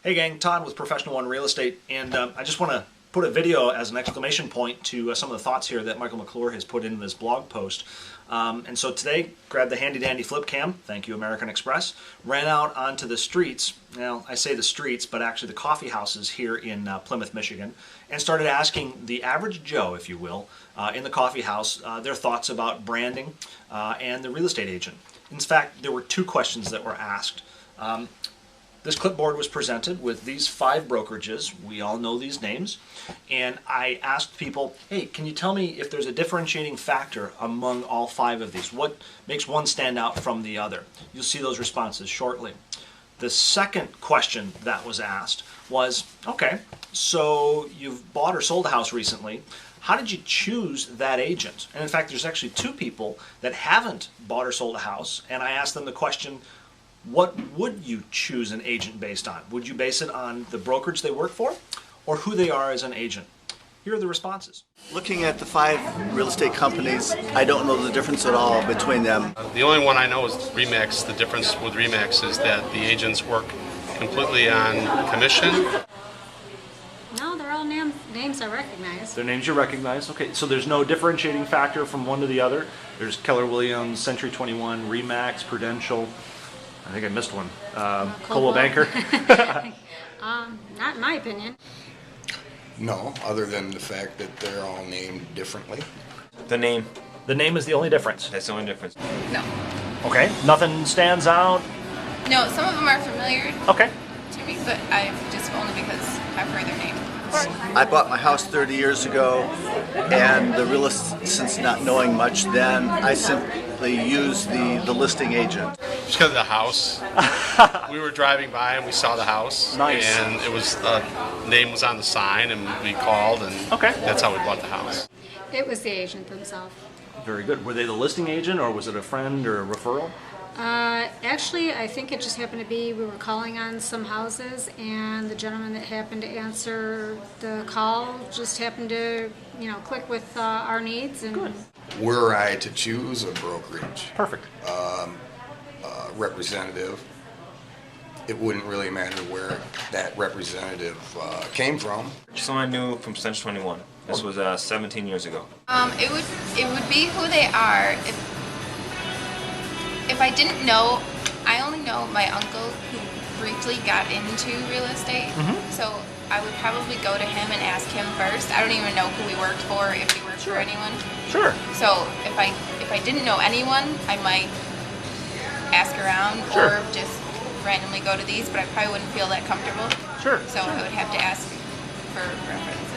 Hey gang, Todd with Professional One Real Estate, and I just want to put a video as an exclamation point to some of the thoughts here that Michael McClure has put in this blog post. And so today, grabbed the handy dandy flip cam, thank you American Express, ran out onto the streets, now I say the streets, but actually the coffee houses here in Plymouth, Michigan, and started asking the average Joe, if you will, in the coffee house, their thoughts about branding and the real estate agent. In fact, there were two questions that were asked. This clipboard was presented with these 5 brokerages. We all know these names. And I asked people, hey, can you tell me if there's a differentiating factor among all 5 of these? What makes one stand out from the other? You'll see those responses shortly. The second question that was asked was, okay, so you've bought or sold a house recently. How did you choose that agent? And in fact, there's actually 2 people that haven't bought or sold a house. And I asked them the question, what would you choose an agent based on? Would you base it on the brokerage they work for or who they are as an agent? Here are the responses. Looking at the 5 real estate companies, I don't know the difference at all between them. The only one I know is RE/MAX. The difference with RE/MAX is that the agents work completely on commission. No, they're all names I recognize. They're names you recognize. Okay, so there's no differentiating factor from one to the other. There's Keller Williams, Century 21, RE/MAX, Prudential. I think I missed one. Coldwell Banker. Not in my opinion. No, other than the fact that they're all named differently. The name. The name is the only difference. That's the only difference. No. Okay, nothing stands out. No, some of them are familiar Okay. to me, but I've just only because I've heard their name. I bought my house 30 years ago, and the realist, since not knowing much then, I simply used the listing agent. Just because of the house. We were driving by and we saw the house. Nice. And it was, name was on the sign and we called and Okay. that's how we bought the house. It was the agent themselves. Very good. Were they the listing agent or was it a friend or a referral? Actually, I think it just happened to be we were calling on some houses, and the gentleman that happened to answer the call just happened to, click with our needs. And Good. Were I to choose a brokerage Perfect. representative, it wouldn't really matter where that representative came from. Someone I knew from Century 21. This was 17 years ago. It would be who they are. If I didn't know, I only know my uncle who briefly got into real estate. So I would probably go to him and ask him first. I don't even know who he worked for, if he worked for anyone. Sure. So if I didn't know anyone, I might ask around Sure. or just randomly go to these, but I probably wouldn't feel that comfortable. Sure. So I would have to ask for reference.